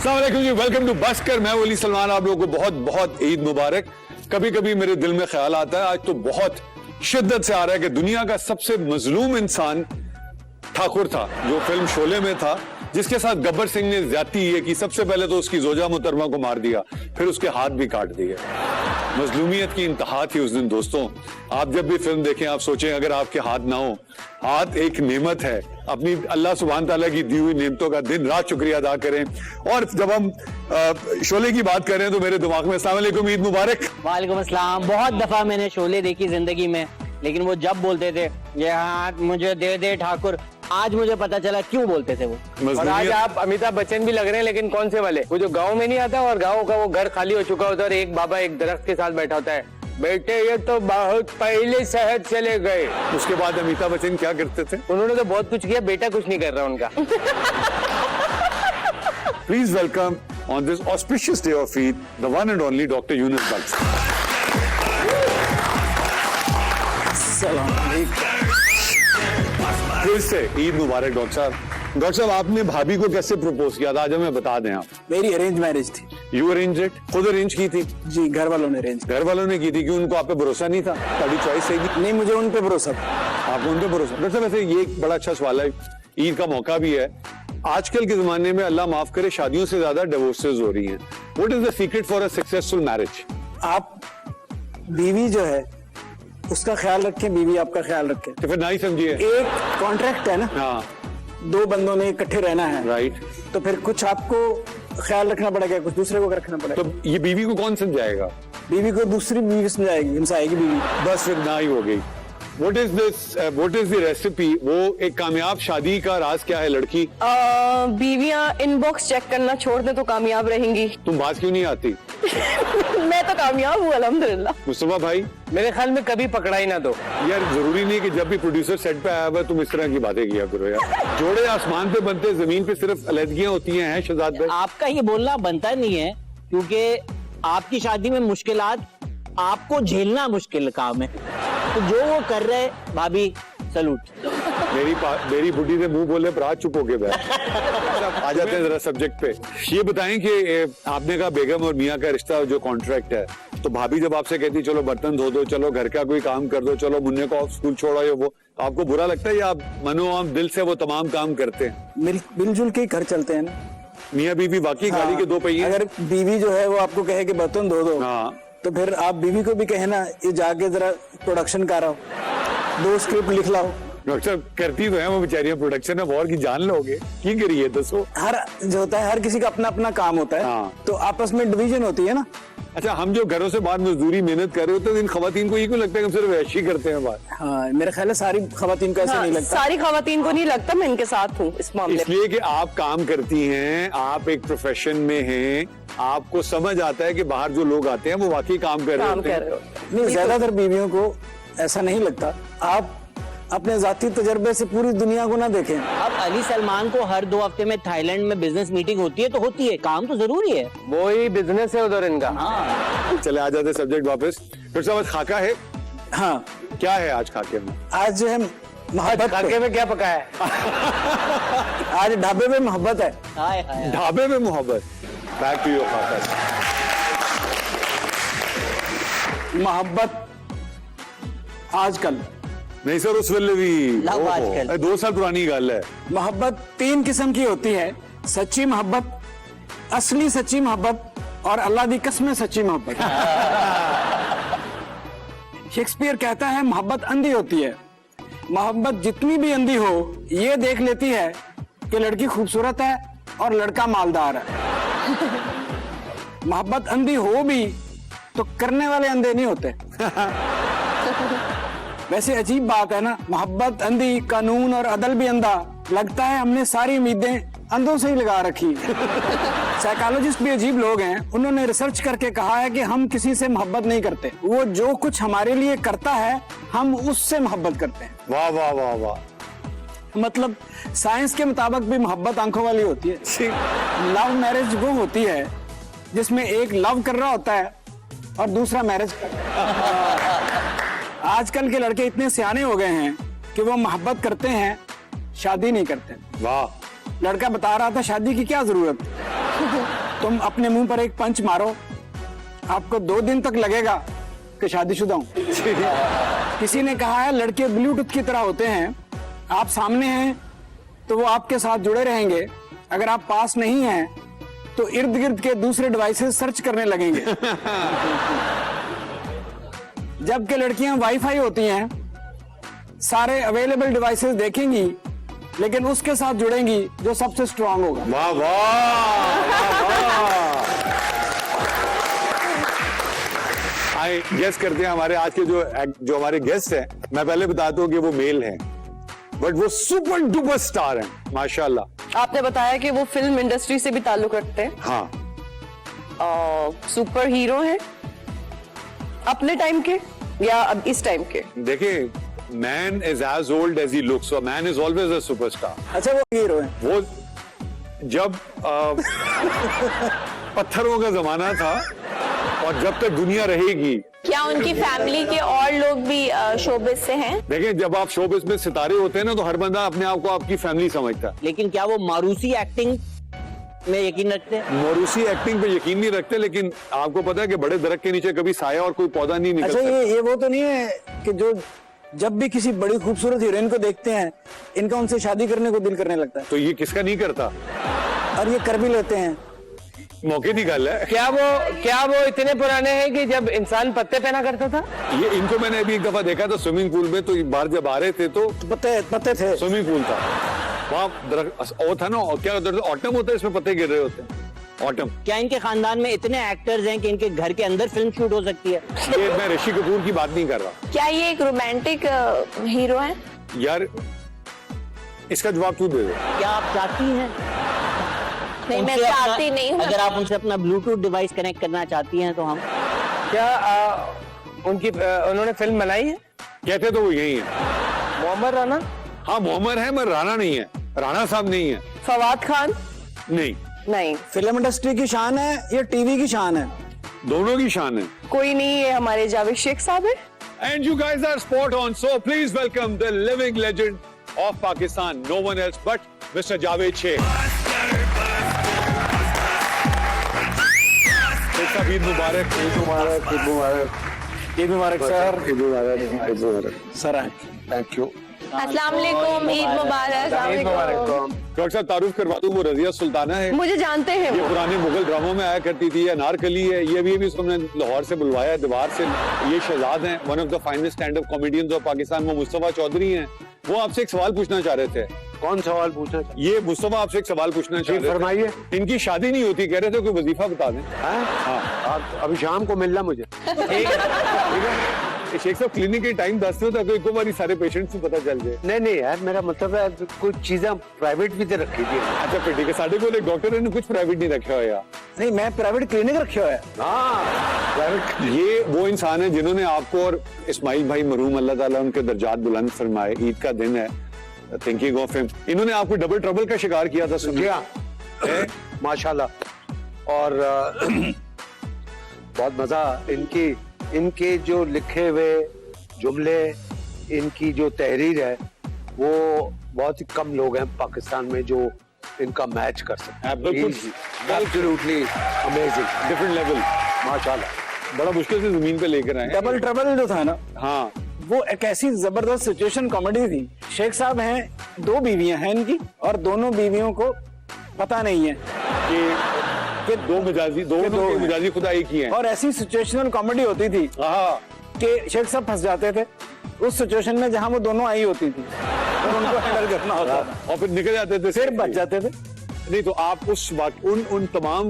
अस्सलाम वालेकुम जी, welcome to बस्कर। मैं वली सलमान, आप लोगों को बहुत बहुत ईद मुबारक। कभी कभी मेरे दिल में ख्याल आता है, आज तो बहुत शिद्दत से आ रहा है कि दुनिया का सबसे मजलूम इंसान ठाकुर था, जो फिल्म शोले में था, जिसके साथ गब्बर सिंह ने ज्यादती ये की। सबसे पहले तो उसकी जोजा मुहतरमा को मार दिया, फिर उसके हाथ भी काट दिए। मजलूमियत की इंतहा थी उस दिन। दोस्तों, आप जब भी फिल्म देखें, आप सोचें अगर आपके हाथ ना हो, हाथ एक नेमत है। अपनी अल्लाह सुब्हान ताला की दी हुई नेमतों का दिन रात शुक्रिया अदा करें। और जब हम शोले की बात कर रहे हैं तो मेरे दिमाग में अस्सलाम वालेकुम, ईद मुबारक। वालेकुम अस्सलाम। बहुत दफा मैंने शोले देखी जिंदगी में, लेकिन वो जब बोलते थे ये हाथ मुझे दे दे ठाकुर, आज मुझे पता चला क्यों बोलते थे वो। और आज आप अमिताभ बच्चन भी लग रहे हैं, लेकिन कौन से वाले? वो जो गांव में नहीं आता और गांव का वो घर खाली हो चुका होता है और एक बाबा एक दरख्त के साथ बैठा होता है, बेटे ये तो बहुत पहले शहर चले गए। उसके बाद अमिताभ बच्चन क्या करते थे? उन्होंने तो बहुत कुछ किया, बेटा कुछ नहीं कर रहा उनका। Please welcome on this auspicious day of Eid the one and only doctor Yunus Bakhsh. फिर से ईद मुबारक डॉक्टर साहब। डॉक्टर साहब, आपने भाभी को कैसे प्रपोज किया था, आज हमें बता दें आप। मेरी अरेंज मैरिज थी। You arrange it? खुद अरेंज की थी? जी, घर वालों ने अरेंज। घर वालों ने की थी? क्यों, उनको आप पे भरोसा नहीं था? ਤੁਹਾਡੀ चॉइस सही थी? नहीं, मुझे उन पे भरोसा था। आपको उन पे भरोसा? डॉक्टर साहब, वैसे ये एक बड़ा अच्छा सवाल है, ईद का मौका भी है। आजकल के जमाने में अल्लाह माफ करे शादियों से ज्यादा डिवोर्सेज हो रही हैं। What is the secret for a successful marriage? आप बीवी जो है उसका ख्याल रखें, बीवी आपका ख्याल रखे। तो फिर नहीं समझिए। एक कॉन्ट्रैक्ट है ना, हाँ, दो बंदों ने इकट्ठे रहना है, राइट। तो फिर कुछ आपको ख्याल रखना पड़ेगा, कुछ दूसरे को रखना पड़ेगा। तो ये बीवी को कौन समझाएगा? बीवी को दूसरी बीवी समझाएगी, समझाएगी बीवी। बस फिर ना ही हो गई। What is this? What is the recipe? वो एक कामयाब शादी का राज क्या है लड़की? बीवियां इनबॉक्स चेक करना छोड़ दें तो कामयाब रहेंगी। तुम बात क्यों नहीं आती? मैं तो कामयाब हूँ अल्हम्दुलिल्लाह। मुस्तफा भाई, मेरे ख्याल में कभी पकड़ा ही ना दो। यार जरूरी नहीं कि जब भी प्रोड्यूसर सेट पे आया हुआ तुम इस तरह की बातें किया करो यार। जोड़े आसमान पे बनते, जमीन पे सिर्फ अलहदगियां होती हैं शहजाद भाई। आपका ये बोलना बनता नहीं है, क्योंकि आपकी शादी में मुश्किलात आपको झेलना मुश्किल काम है, तो जो वो कर रहे भाभी सलूट। मेरी बुढ़ी ने मुंह बोले पर आज चुप हो के बैठ। आ जाते हैं जरा सब्जेक्ट पे। ये बताएं कि आपने कहा बेगम और मियाँ का रिश्ता जो कॉन्ट्रैक्ट है, तो भाभी जब आपसे कहती चलो बर्तन धो दो, चलो घर का कोई काम कर दो, चलो मुन्ने को स्कूल छोड़ो, या वो आपको बुरा लगता है या आप मनोआम दिल से वो तमाम काम करते हैं? मिलजुल के घर चलते हैं ना मियाँ बीवी, वाकई गाड़ी के दो पहिए। अगर बीवी जो है वो आपको कहे कि बर्तन धो दो, हाँ, तो फिर आप बीवी को भी कहे ना, ये जाके जरा प्रोडक्शन कर आओ, 2 स्क्रिप्ट लिख लाओ। डॉक्टर करती तो है वो बेचारियां, प्रोडक्शन है और की जान लोगे की करिए दसो। हर जो होता है, हर किसी का अपना अपना काम होता है। हाँ। तो आपस में डिवीजन होती है ना। अच्छा, हम जो घरों से बाहर मजदूरी मेहनत कर रहे होते हैं, इन खवातीन को ये क्यों लगता है कि हम सिर्फ ऐश ही करते हैं बात? हाँ, मेरा ख्याल है सारी खवातीन को ऐसा नहीं लगता। सारी खवातीन को नहीं लगता, मैं इनके साथ हूँ इस मामले में। इसलिए कि आप काम करती हैं, आप एक प्रोफेशन में हैं, आपको समझ आता है कि बाहर जो लोग आते हैं वो वाकई काम कर रहे होते हैं। नहीं, ज्यादातर बीवियों को ऐसा नहीं लगता। आप अपने जाती तजर्बे से पूरी दुनिया को ना देखें। अब अली सलमान को हर 2 हफ्ते में थाईलैंड में बिजनेस मीटिंग होती है, तो होती है, काम तो जरूरी है। वो ही बिजनेस है उधर इनका। हाँ, चले आ जाते सब्जेक्ट वापस। डॉक्टर साहब, खाका है? हाँ, क्या है आज खाके में? आज जो है मोहब्बत। खाके में क्या पका है? आज ढाबे में मोहब्बत है। हाय हाय। ढाबे में मोहब्बत। बैक टू योर खाका। मोहब्बत आजकल नहीं सर, उस वेले भी लव आजकल। 2 साल पुरानी गल है। मोहब्बत 3 किस्म की होती है। सच्ची मोहब्बत, असली सच्ची मोहब्बत, और अल्लाह दी कसम सच्ची मोहब्बत। शेक्सपियर कहता है मोहब्बत अंधी होती है। मोहब्बत जितनी भी अंधी हो, ये देख लेती है कि लड़की खूबसूरत है और लड़का मालदार है। मोहब्बत अंधी हो भी तो करने वाले अंधे नहीं होते। वैसे अजीब बात है ना, मोहब्बत अंधी, कानून और अदल भी अंधा। लगता है हमने सारी उम्मीदें अंधों से ही लगा रखी। साइकोलॉजिस्ट भी अजीब लोग हैं। उन्होंने रिसर्च करके कहा है कि हम किसी से मोहब्बत नहीं करते, वो जो कुछ हमारे लिए करता है हम उससे मोहब्बत करते हैं। वाह वाह वाह वाह। मतलब साइंस के मुताबिक भी मोहब्बत आंखों वाली होती है। लव मैरिज वो होती है जिसमें एक लव कर रहा होता है और दूसरा मैरिज। आजकल के लड़के इतने सियाने हो गए हैं कि वो मोहब्बत करते हैं, शादी नहीं करते। वाह। लड़का बता रहा था शादी की क्या जरूरत। तुम अपने मुंह पर एक पंच मारो, आपको 2 दिन तक लगेगा कि शादीशुदा हूं। किसी ने कहा है लड़के ब्लूटूथ की तरह होते हैं, आप सामने हैं तो वो आपके साथ जुड़े रहेंगे, अगर आप पास नहीं हैं तो इर्द गिर्द के दूसरे डिवाइसेस सर्च करने लगेंगे। जबकि लड़कियां वाईफाई होती हैं, सारे अवेलेबल डिवाइसेस देखेंगी लेकिन उसके साथ जुड़ेंगी जो सबसे स्ट्रांग होगा। वाह वाह। आए गेस करते हैं हमारे आज के जो हमारे गेस्ट हैं। मैं पहले बताता हूँ कि वो मेल हैं, बट वो सुपर डुपर स्टार हैं माशाल्लाह। आपने बताया कि वो फिल्म इंडस्ट्री से भी ताल्लुक रखते हैं, हाँ, सुपर हीरो हैं अपने टाइम के या अब इस टाइम के? देखिए, man is as old as he looks, so man is always a superstar. अच्छा, वो हीरो है। वो जब पत्थरों का जमाना था और जब तक दुनिया रहेगी। क्या उनकी फैमिली के और लोग भी शोबिज से हैं? देखिए, जब आप शोबिज़ में सितारे होते हैं ना, तो हर बंदा अपने आप को आपकी फैमिली समझता है। लेकिन क्या वो मारूसी एक्टिंग में यकीन रखते हैं? मोरूसी एक्टिंग पे यकीन नहीं रखते, लेकिन आपको पता है कि बड़े दरख्त के नीचे कभी साया और कोई पौधा नहीं अच्छा, निकलता। ये वो तो नहीं है कि जो जब भी किसी बड़ी खूबसूरत हीरोइन को देखते हैं, इनका उनसे शादी करने को दिल करने लगता है, तो ये किसका नहीं करता? और ये कर भी लेते हैं। मौके की गल है। क्या वो इतने पुराने हैं कि जब इंसान पत्ते पहना करता था? ये इनको मैंने अभी एक दफा देखा था स्विमिंग पूल में, तो बाहर जब आ रहे थे तो पत्ते थे। स्विमिंग पूल था वहाँ, दरख्त वो था ना, और क्या ऑटम होता है, इसमें पत्ते गिर रहे होते हैं, ऑटम। क्या इनके खानदान में इतने एक्टर्स हैं कि इनके घर के अंदर फिल्म शूट हो सकती है? ये मैं ऋषि कपूर की बात नहीं कर रहा क्या ये एक रोमांटिक हीरो है? यार, इसका जवाब तू दे दे। क्या आप चाहती हैं? नहीं, मैं उनसे अपना- चाहती नहीं हूँ। अगर आप उनसे अपना ब्लूटूथ डिवाइस कनेक्ट करना चाहती हैं तो हम क्या उन्होंने फिल्म बनाई है? कहते तो वो यही है। मोहम्मद राना? हाँ, मोहम्मद है, मगर राणा नहीं है, राणा साहब नहीं है। फवाद खान? नहीं, नहीं, फिल्म इंडस्ट्री की शान है, ये टीवी की शान है। दोनों की शान है। कोई नहीं, ये हमारे जावेद शेख साहब है। And you guys are spot on. So please welcome the living legend of Pakistan. No one else but Mr. Javed Sheikh. Sheikh साहब, ईद मुबारक। ईद मुबारक, ईद मुबारक, ईद मुबारक सर। ईद मुबारक, ईद मुबारक। Sir thank you. अस्सलाम वालेकुम, ईद मुबारक। डॉक्टर साहब, तारुफ करवा दूं, वो रजिया सुल्ताना है। मुझे जानते हैं ये वो। पुराने मुगल ड्रामों में आया करती थी। अनारकली है, ये भी उसको हमने लाहौर से बुलवाया है, दीवार से। ये शहजाद हैं, one of the finest stand up comedians of Pakistan. वो मुस्तफा चौधरी हैं। वो आपसे एक सवाल पूछना चाह रहे थे। कौन सवाल पूछना चाहिए? ये मुस्तफा आपसे एक सवाल पूछना चाह रहे थे। फरमाइए। इनकी शादी नहीं होती, कह रहे थे कोई वजीफा बता दें। हाँ, अभी शाम को मिलना मुझे। ठीक है। शेख साहब, क्लिनिक के टाइम दसते हो ताकि एक बार सारे पेशेंट्स को पता चल जाए। नहीं नहीं यार, मेरा मतलब है कुछ चीजें प्राइवेट भी तो रखी थी। अच्छा फिर ठीक है, साढ़े को एक डॉक्टर ने कुछ प्राइवेट नहीं रखा हुआ यार। नहीं, मैं प्राइवेट क्लिनिक रखे हुआ है। हाँ, प्राइवेट। ये वो इंसान है जिन्होंने आपको और इस्माइल भाई मरहूम, अल्लाह ताला उनके दर्जात बुलंद फरमाए, ईद का दिन है, थिंकिंग ऑफ हिम, इन्होंने आपको डबल ट्रबल का शिकार किया था। क्या माशाल्लाह। और बहुत मजा इनके जो लिखे हुए जुमले, इनकी जो तहरीर है, वो बहुत ही कम लोग हैं पाकिस्तान में जो इनका मैच कर सकते हैं। बिल्कुल। एब्सोल्युटली अमेजिंग, डिफरेंट लेवल, माशाल्लाह। बड़ा मुश्किल से जमीन पे लेकर आए। डबल ट्रबल जो था ना, हाँ, वो एक ऐसी जबरदस्त सिचुएशन कॉमेडी थी। शेख साहब हैं, 2 बीवियां हैं इनकी, और दोनों बीवियों को पता नहीं है कि दो मिजाजी खुदा एक ही हैं। और ऐसी सिचुएशनल कॉमेडी होती थी हाँ, कि शेख साहब फंस जाते थे उस सिचुएशन में जहां वो दोनों आई होती थी, और उनको हैंडल करना होता था, और फिर निकल जाते थे, फिर बच जाते थे। नहीं तो आप उस वक्त उन तमाम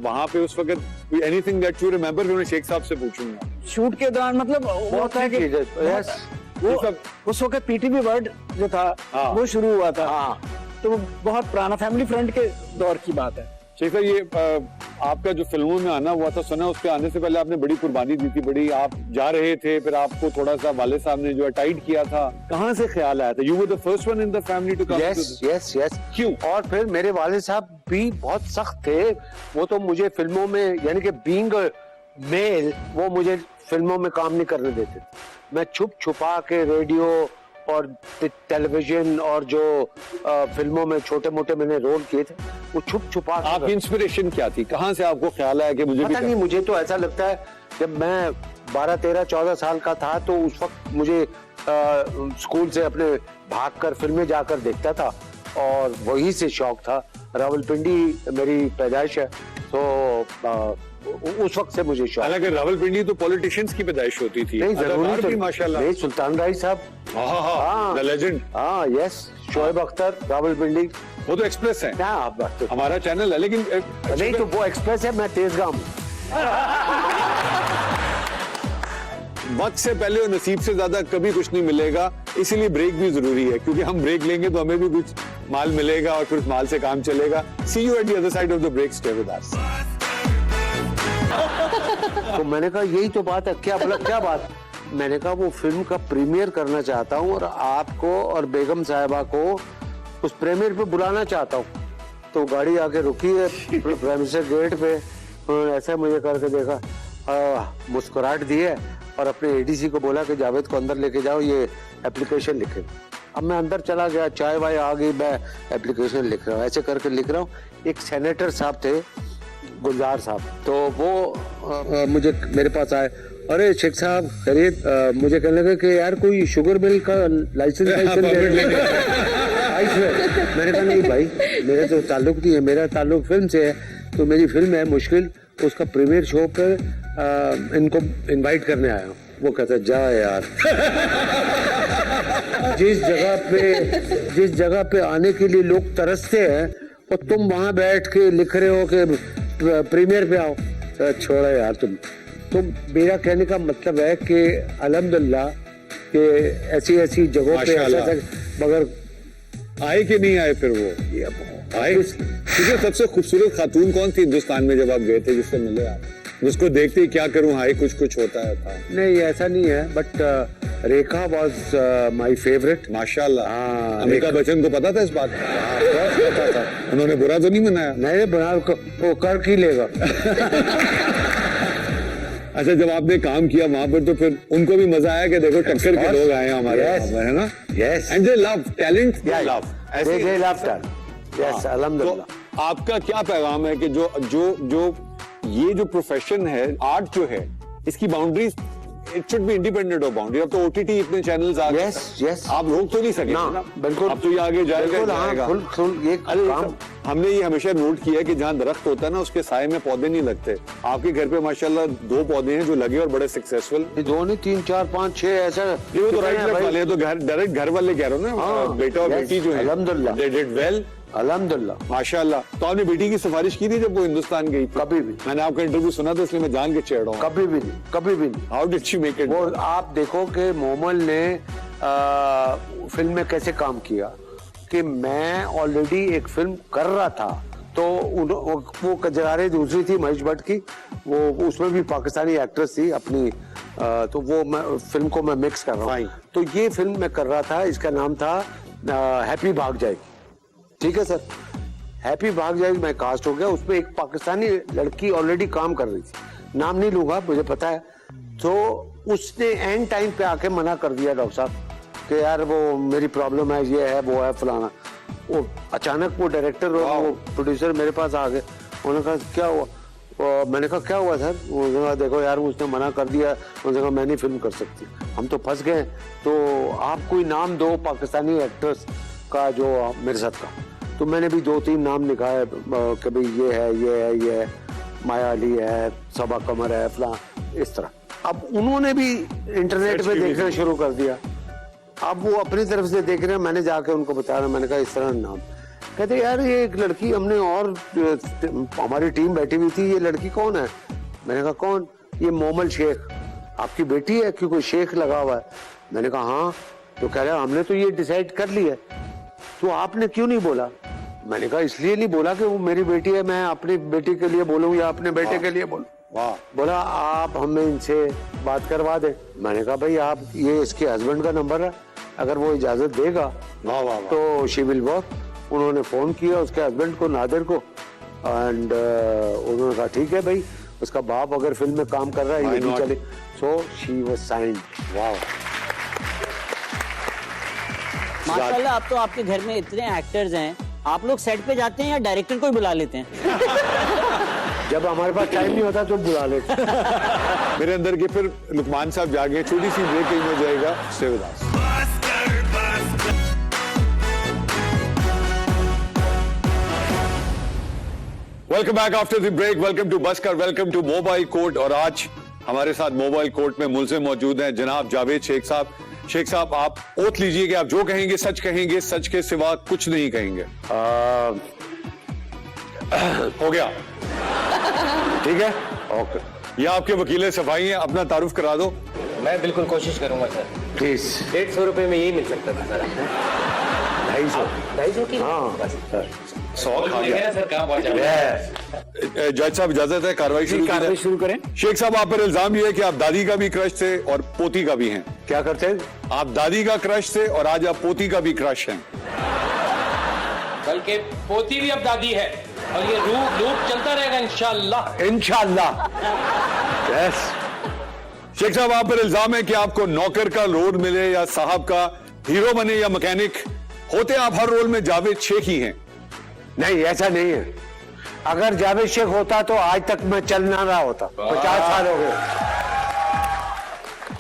वहां पे उस वक्त एनीथिंग दैट यू रिमेंबर, मैं शेख साहब से पूछूंगा। शूट के दौरान मतलब वो होता है कि यस, वो उस वक्त पीटीवी वर्ड जो था हाँ। वो शुरू हुआ था। हाँ। तो वो बहुत पुराना फैमिली फ्रेंड के दौर की बात है। शेख साहब, ये आपका जो फिल्मों में आना हुआ था, सुना उसके आने से पहले आपने बड़ी कुर्बानी दी थी, बड़ी आप जा रहे थे, फिर आपको थोड़ा सा वाले साहब ने जो है टाइट किया था, कहाँ से ख्याल आया था? You were the first one in the family to come to yes yes yes. क्यों? और फिर मेरे वाले साहब भी बहुत सख्त थे। वो तो मुझे फिल्मों में, यानी कि बीइंग मेल, वो मुझे फिल्मों में काम नहीं करने देते थे। मैं छुप छुपा के रेडियो और टेलीविजन और जो फिल्मों में छोटे मोटे मैंने रोल किए थे वो छुप छुपा के आपकी इंस्पिरेशन क्या थी? कहाँ से आपको ख्याल आया कि मुझे भी पता नहीं, मुझे तो ऐसा लगता है जब मैं 12, 13, 14 साल का था तो उस वक्त मुझे स्कूल से अपने भागकर फिल्में जाकर देखता था और वही से शौक था। रावलपिंडी मेरी पैदाइश है तो उस वक्त से मुझे शौक। हालांकि रावलपिंडी तो पॉलिटिशियंस की पैदाइश होती थी। नहीं जरूरी तो माशाल्लाह। नहीं, सुल्तान राय साहब, हाँ, द लेजेंड। हाँ यस, शोएब अख्तर, रावलपिंडी। वो तो एक्सप्रेस है, क्या आप बात तो हमारा चैनल है, लेकिन नहीं तो वो एक्सप्रेस है, मैं तेजगाम। वक्त से पहले और नसीब से ज्यादा कभी कुछ नहीं मिलेगा, इसीलिए ब्रेक भी जरूरी है, क्योंकि हम ब्रेक लेंगे तो हमें भी कुछ माल मिलेगा और फिर उस माल से काम चलेगा। See you at the other side of the break, stay with us. तो मैंने कहा यही तो बात है, क्या बोला, क्या बात? मैंने कहा वो फिल्म का प्रीमियर करना चाहता हूँ और आपको और बेगम साहिबा को उस प्रीमियर पे बुलाना चाहता हूँ। तो गाड़ी आके रुकी है प्रेमिसेस गेट पे, उन्होंने ऐसा मुझे करके देखा, मुस्कुराहट दी है और अपने एडीसी को बोला कि जावेद को अंदर लेके जाओ, ये एप्लीकेशन लिखे। अब मैं अंदर चला गया, चाय वाय आ गई, मैं एप्लीकेशन लिख रहा हूँ, ऐसे करके लिख रहा हूँ। एक सेनेटर साहब थे, गुलजार साहब, तो वो मुझे मेरे पास आए, अरे शेख साहब खैरियत, मुझे कहने लगे कि यार कोई शुगर मिल का लाइसेंस मैंने कहा नहीं भाई, मेरा तो ताल्लुक नहीं है, मेरा ताल्लुक फिल्म से है, तो मेरी फिल्म है मुश्किल, उसका प्रीमियर शो पर इनको इनवाइट करने आया हूँ। वो कहता जा यार जिस जगह पे आने के लिए लोग तरसते हैं और तुम वहां बैठ के लिख रहे हो कि प्रीमियर पे आओ, तो छोड़ो यार तुम। तो मेरा कहने का मतलब है कि अल्हम्दुलिल्लाह कि ऐसी जगहों पे ऐसा, मगर आए कि नहीं आए? फिर वो आए, क्योंकि सबसे खूबसूरत खातून कौन थी हिंदुस्तान में जब आप गए थे, जिससे मिले आप? जिसको देखते ही क्या करूं, हाय कुछ होता है था। नहीं ऐसा नहीं है, but Rekha was my favourite. माशाल्लाह। हाँ, अमिताभ बच्चन को पता था इस बात का? पता था। उन्होंने बुरा तो नहीं मनाया? नहीं बना, वो कर की लेगा। अच्छा, जब आपने काम किया वहां पर तो फिर उनको भी मजा आया कि देखो टक्कर के लोग आए हैं हमारे, है ना? Yes, and they love talent, they love, ऐसे दे लव टैलेंट। यस, अल्हम्दुलिल्लाह। तो आपका क्या पैगाम है कि जो ये जो प्रोफेशन है, आर्ट जो है, इसकी boundaries, it should be independent of boundary. अब तो ओटीटी इतने चैनल्स आ गए, यस, आप रोक तो नहीं सकते ना, बिल्कुल। अब तो ये आगे जाएगा। ये काम हमने ये हमेशा नोट किया है कि जहाँ दरख्त होता है ना, उसके साए में पौधे नहीं लगते। आपके घर पे माशाल्लाह 2 पौधे हैं जो लगे और बड़े सक्सेसफुल। 2 नहीं 3 4 5 6 ऐसा। ये तो राइट लेफ्ट वाले, तो डायरेक्ट घर वाले कह रहे हो ना, बेटा और बेटी जो है, अल्हम्दुलिल्लाह, दे डिड वेल, अल्हम्दुलिल्लाह, माशाल्लाह। तो आपने बेटी की सिफारिश की थी जब वो हिंदुस्तान गई? कभी भी। मैंने आपका इंटरव्यू सुना था, इसलिए मैं जान के छेड़ रहा हूँ। कभी भी नहीं, कभी भी नहीं। How did she make it? वो आप देखो कि मोमल ने फिल्म में कैसे काम किया कि मैं ऑलरेडी एक फिल्म कर रहा था, तो वो कजरारे दूसरी थी महेश भट्ट की, वो उसमें भी पाकिस्तानी एक्ट्रेस थी अपनी, तो वो फिल्म को मैं मिक्स कर रहा हूँ। तो ये फिल्म मैं कर रहा था, इसका नाम था हैप्पी भाग जाएगी। ठीक है सर, हैप्पी भाग जाएगी मैं कास्ट हो गया, उसमें एक पाकिस्तानी लड़की ऑलरेडी काम कर रही थी, नाम नहीं लूंगा, मुझे पता है। तो उसने एंड टाइम पे आके मना कर दिया डॉक्टर साहब कि यार वो मेरी प्रॉब्लम है, ये है, वो है, फलाना। वो अचानक वो डायरेक्टर और वो प्रोड्यूसर मेरे पास आ गए, उन्होंने कहा क्या हुआ? मैंने कहा क्या हुआ सर? उन्होंने कहा देखो यार उसने मना कर दिया, उन्होंने कहा मैं नहीं फिल्म कर सकती, हम तो फंस गए, तो आप कोई नाम दो पाकिस्तानी एक्ट्रेस का जो मेरे साथ का। तो मैंने भी 2-3 नाम लिखाए कि भाई ये है, माया अली है, सबा कमर है, फला, इस तरह। अब उन्होंने भी इंटरनेट पे देखना शुरू कर दिया, अब वो अपनी तरफ से देख रहे हैं, मैंने जाके उनको बताया, मैंने कहा इस तरह नाम। कहते यार ये एक लड़की हमने और हमारी टीम बैठी हुई थी, ये लड़की कौन है? मैंने कहा कौन? ये मोमल शेख, आपकी बेटी है? क्यों कोई शेख लगा हुआ है? मैंने कहा हाँ। तो कह रहा हमने तो ये डिसाइड कर लिया, तो आपने क्यों नहीं बोला? मैंने कहा इसलिए नहीं बोला कि वो मेरी बेटी है, मैं अपनी बेटी के लिए बोलूं या अपने बेटे के लिए बोलूं। वाह। बोला आप हमें इनसे बात करवा दे। मैंने कहा भाई आप, ये इसके हस्बैंड का नंबर है, अगर वो इजाजत देगा तो शी विल वर्क। उन्होंने फोन किया उसके हस्बैंड को, नादिर को, एंड उन्होंने कहा ठीक है भाई, उसका बाप अगर फिल्म में काम कर रहा है ये भी चले। So she was signed. वाह। माशाल्लाह, आप तो आपके घर में इतने एक्टर्स हैं, आप लोग सेट पे जाते हैं या डायरेक्टर को ही बुला लेते हैं? जब हमारे पास टाइम नहीं होता तो बुला लेते। मेरे अंदर के फिर लुकमान साहब जागे, छोटी सी ब्रेक कहीं में जाएगा। Stay with us. Welcome back after the break. Welcome to busker, welcome to mobile court. और आज हमारे साथ मोबाइल कोर्ट में मुलजिम मौजूद हैं जनाब जावेद शेख साहब। शेख साहब, आप ओथ लीजिए कि आप जो कहेंगे सच के सिवा कुछ नहीं कहेंगे। हो गया? ठीक है, ओके। ये आपके वकील सफाई हैं, अपना तारुफ करा दो। मैं बिल्कुल कोशिश करूंगा सर। प्लीज। 150 रुपए में यही मिल सकता था सर। 250 की? हाँ बस सर। 100 खा गया सर, कहाँ पहुंचा? जज साहब इजाजत है, कार्रवाई शुरू करें। शेख साहब, आप पर इल्जाम ये है कि आप दादी का भी क्रश थे और पोती का भी हैं। क्या करते हैं? आप दादी का क्रश थे और आज आप पोती का भी क्रश हैं। बल्कि पोती भी अब दादी है और ये लूप चलता रहेगा इंशाल्लाह। इंशाल्लाह। यस। शेख साहब, आप पर इल्जाम है कि आपको नौकर का रोल मिले या साहब का हीरो बने या मैकेनिक, होते आप हर रोल में जावेद शेख ही हैं। नहीं, ऐसा नहीं है। अगर जावेद शेख होता तो आज तक मैं चल ना रहा होता। 50 साल हो गए।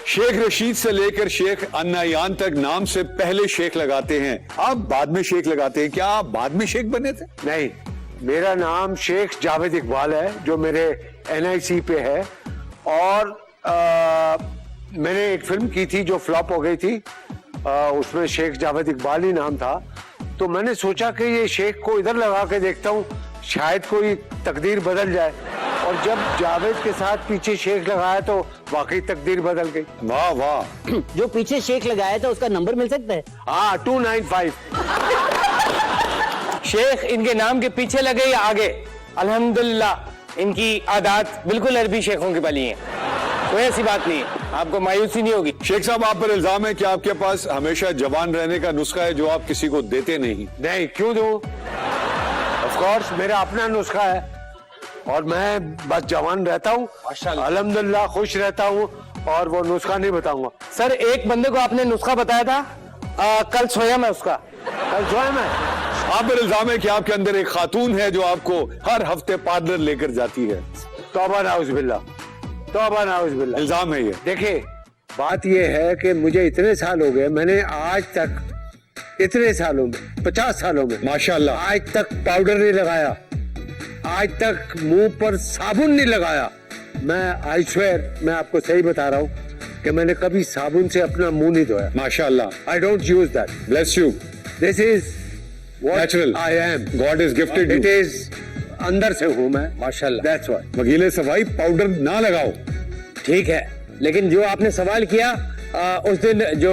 शेख रशीद से लेकर शेख अन्नायान तक नाम से पहले शेख लगाते हैं, आप बाद में शेख लगाते हैं। क्या आप बाद में शेख बने थे? नहीं, मेरा नाम शेख जावेद इकबाल है, जो मेरे NIC पे है। और मैंने एक फिल्म की थी जो फ्लॉप हो गई थी, उसमें शेख जावेद इकबाल ही नाम था। तो मैंने सोचा कि ये शेख को इधर लगा के देखता हूँ, शायद कोई तकदीर बदल जाए। और जब जावेद के साथ पीछे शेख लगाया तो वाकई तकदीर बदल गई। वाह वाह। जो पीछे शेख लगाया था उसका नंबर मिल सकता है? हाँ, 295। शेख इनके नाम के पीछे लगे या आगे? अल्हम्दुलिल्लाह, इनकी आदात बिल्कुल अरबी शेखों की बनी है, कोई ऐसी बात नहीं है, आपको मायूसी नहीं होगी। शेख साहब, आप पर इल्जाम है कि आपके पास हमेशा जवान रहने का नुस्खा है जो आप किसी को देते नहीं। नहीं, क्यों दूं? ऑफ कोर्स मेरा अपना नुस्खा है और मैं बस जवान रहता हूँ, अल्हम्दुलिल्लाह खुश रहता हूँ, और वो नुस्खा नहीं बताऊंगा। सर, एक बंदे को आपने नुस्खा बताया था, कल सोया मैं उसका। कल सोया मैं? आप पर इल्जाम है कि आपके अंदर एक खातून है जो आपको हर हफ्ते पार्लर लेकर जाती है। तौबा नाउज़ुबिल्लाह, तौबा नाउज़ुबिल्लाह। इल्जाम है ये। देखिए, बात ये है कि मुझे इतने साल हो गए, मैंने आज तक इतने सालों में, 50 सालों में माशाल्लाह, आज तक पाउडर नहीं लगाया, आज तक मुंह पर साबुन नहीं लगाया। मैं आई स्वेयर, मैं आपको सही बता रहा हूँ कि मैंने कभी साबुन से अपना मुंह नहीं धोया। माशाल्लाह। I don't use that. Bless you. This is natural. I am. God is gifted it you. Is अंदर से हूँ मैं, माशाल्लाह। That's why. वकील सफाई, पाउडर ना लगाओ। ठीक है, लेकिन जो आपने सवाल किया उस दिन, जो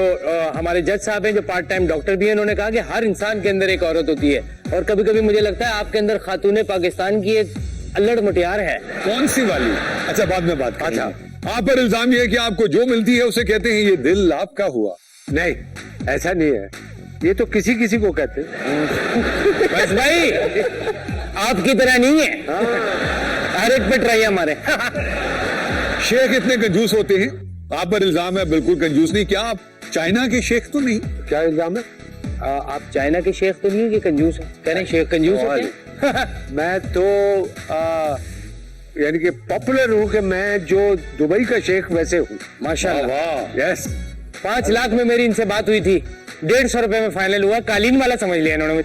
हमारे जज साहब हैं, जो पार्ट टाइम डॉक्टर भी हैं, उन्होंने कहा कि हर इंसान के अंदर एक औरत होती है, और कभी कभी मुझे लगता है आपके अंदर खातूने पाकिस्तान की एक अल्लड़ मुटियार है। कौन सी वाली? अच्छा, बाद में बात करेंगे। आप पर इल्जाम ये है कि आपको जो मिलती है उसे कहते हैं ये दिल आपका हुआ। नहीं, ऐसा नहीं है, ये तो किसी किसी को कहते हैं। बस भाई, आपकी तरह नहीं है, हर एक पे ट्राई हमारे। शेख इतने कंजूस होते हैं, आप पर इल्जाम है बिल्कुल कंजूस नहीं। क्या आप चाइना के शेख तो नहीं? क्या इल्जाम है? आप चाइना के शेख तो नहीं कि कंजूस है? कह रहे शेख कंजूस होते हैं? मैं तो यानी कि पॉपुलर हूँ कि मैं जो दुबई का शेख वैसे हूँ। माशाल्लाह। यस। 5 लाख में मेरी इनसे बात हुई थी, 150 रुपए में फाइनल हुआ, कालीन वाला समझ लिया इन्होंने।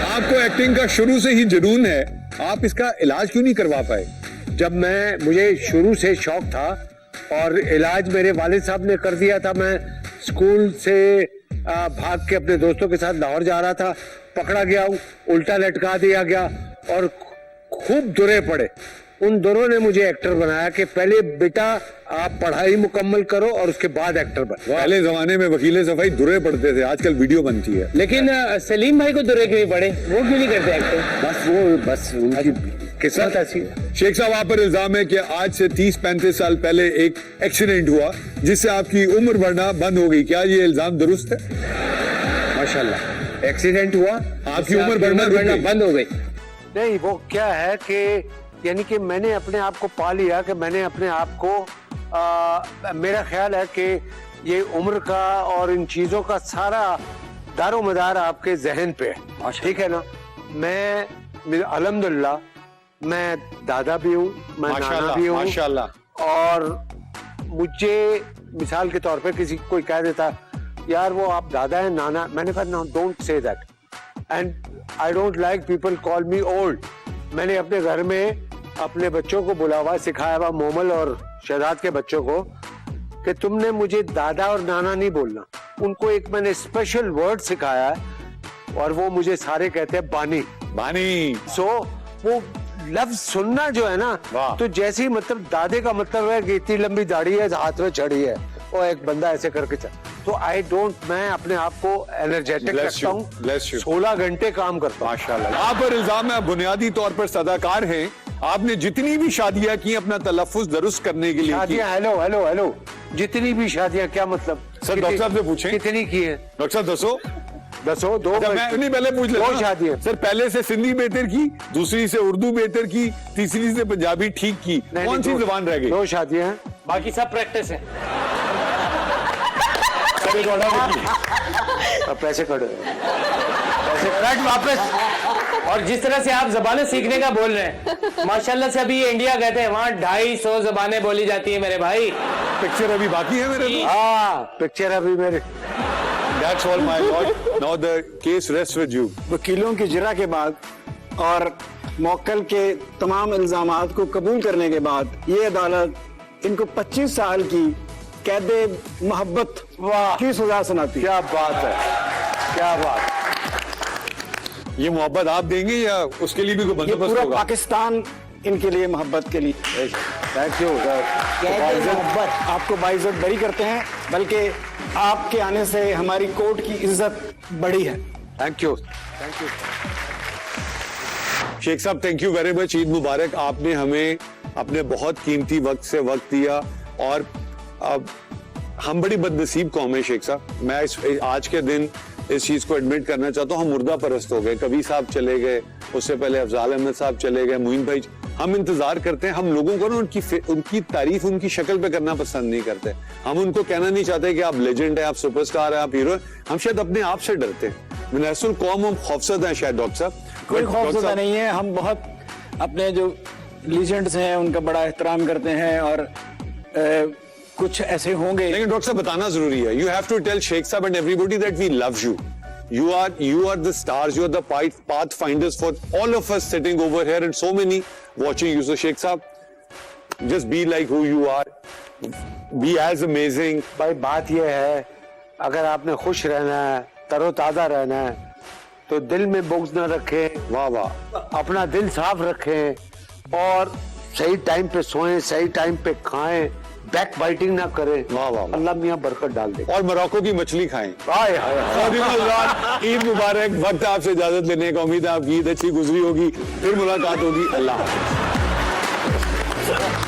आपको एक्टिंग का शुरू से ही जुनून है, आप इसका इलाज क्यों नहीं करवा पाए? जब मुझे शुरू से शौक था और इलाज मेरे वालिद साहब ने कर दिया था। मैं स्कूल से भाग के अपने दोस्तों के साथ लाहौर जा रहा था, पकड़ा गया, उल्टा लटका दिया गया और खूब दुरे पड़े। उन दोनों ने मुझे एक्टर बनाया कि पहले बेटा आप पढ़ाई मुकम्मल करो और उसके बाद एक्टर बन। पहले जमाने में वकील सफाई दुरे पड़ते थे, आजकल वीडियो बनती है। लेकिन सलीम भाई को दुरे क्यों पड़े, वो क्यों नहीं करते एक्टर? बस उनकी किस्मत ऐसी है। शेख साहब, आप पर इल्जाम है कि आज से 30-35 साल पहले एक एक्सीडेंट हुआ जिससे आपकी उम्र बढ़ना बंद हो गई। क्या ये इल्जाम दुरुस्त है? माशाल्लाह, एक्सीडेंट हुआ, आपकी उम्र बढ़ना बंद हो गई। नहीं, वो क्या है कि यानी कि मैंने अपने आप को पा लिया कि मैंने अपने आप को मेरा ख्याल है कि ये उम्र का और इन चीजों का सारा दारोमदार आपके जहन पे है, ठीक है ना। अल्हम्दुलिल्लाह मैं दादा भी हूँ, मैं नाना माशाल्लाह, भी हूँ, माशाल्लाह। और मुझे मिसाल के तौर पे किसी कोई कह देता यार वो आप दादा है नाना, मैंने कहा no don't say that and I don't like people call me old. मैंने अपने घर में अपने बच्चों को बुला हुआ, सिखाया हुआ मोमल और शहजाद के बच्चों को कि तुमने मुझे दादा और नाना नहीं बोलना। उनको एक मैंने स्पेशल वर्ड सिखाया है और वो मुझे सारे कहते हैं बानी बानी। सो वो लफ्ज सुनना जो है ना, वाह। तो जैसे ही मतलब दादे का मतलब है कि इतनी लंबी दाढ़ी है, हाथ में चढ़ी है और एक बंदा ऐसे करके चल, तो आई डोंट, मैं अपने आप को एनर्जेटिक Bless रखता you, हूँ, bless you. 16 घंटे काम करता हूँ। माशाल्लाह। आप पर इल्जाम है बुनियादी तौर पर सदाकार हैं। आपने जितनी भी शादियां की अपना तलफ्फुज दुरुस्त करने के लिए की। शादियां, हेलो हेलो हेलो, जितनी भी शादियां, क्या मतलब? सर, डॉक्टर साहब से पूछें। कितनी की है? डॉक्टर साहब दसो। दो अच्छा, मैं नहीं पहले पूछ लेता दो हूं। शादियां। सर, पहले से सिंधी बेहतर की, दूसरी से उर्दू बेहतर की, तीसरी से पंजाबी ठीक की, नहीं, कौन सी दो- जुबान रह गई? दो शादियां हैं। बाकी सब प्रैक्टिस है। अब पैसे कट वापस। और जिस तरह से आप जबानें सीखने का बोल रहे हैं, माशाल्लाह से अभी इंडिया गए थे, वहाँ 250 जबानें बोली जाती है मेरे भाई। पिक्चर अभी बाकी है मेरे को। हाँ, पिक्चर अभी मेरे। That's all my lord. Now the case rests with you. वकीलों की जिरा के बाद और मौक्कल के तमाम इल्जामात को कबूल करने के बाद ये अदालत इनको 25 साल की कैद मोहब्बत की सजा सुनाती है। क्या बात है, क्या बात। ये मोहब्बत आप देंगे या उसके लिए भी कोई ये बंदोबस्त पूरा होगा? पाकिस्तान इनके लिए मोहब्बत के लिए। थैंक यू कैद मोहब्बत। आपको बाइज्जत बरी करते हैं, बल्कि आपके आने से हमारी कोर्ट की इज्जत बढ़ी है। Thank you. शेख साहब, thank you very much. Eid मुबारक। आपने हमें अपने बहुत कीमती वक्त से वक्त दिया और अब हम बड़ी बदनसीब कौम है शेख साहब। मैं आज के दिन इस चीज को एडमिट करना चाहता हूँ, हम मुर्दा परस्त हो गए। कबीर साहब चले गए, उससे पहले अफजाल अहमद साहब चले गए, मोइन भाई। हम इंतजार करते हैं, हम लोगों को ना उनकी तारीफ उनकी शक्ल पे करना पसंद नहीं करते। हम उनको कहना नहीं चाहते कि आप लेजेंड है, आप सुपरस्टार है, आप हीरो है। हम शायद अपने आप से डरते हैं। नस्ल कौम हम खौफजदा है शायद डॉक्टर साहब। कोई डॉक्टर खौफजदा साहब, नहीं है। हम बहुत अपने जो लीजेंड्स हैं उनका बड़ा एहतराम करते हैं और कुछ ऐसे होंगे। लेकिन डॉक्टर साहब बताना जरूरी है। You have to tell Sheikh साहब and everybody that we love you. You are the stars. You are the pathfinders for all of us sitting over here and so many watching you. So Sheikh Saab, just be like who you are. Be as amazing. भाई बात यह है, अगर आपने खुश रहना है, तरोताजा रहना है, तो दिल में बुग़्ज़ न रखें। वाह वाह। अपना दिल साफ रखें और सही टाइम पे सोएं, सही टाइम पे खाएं, बैक बाइटिंग ना करें। वाह वाह। अल्लाह मियां बरकत डाल दे। और मोरक्को की मछली खाएं। हाय हाय हाय। ईद मुबारक। वक्त आपसे इजाजत लेने का, उम्मीद है आपकी ईद अच्छी गुजरी होगी। फिर मुलाकात होगी। अल्लाह हाफ़िज़।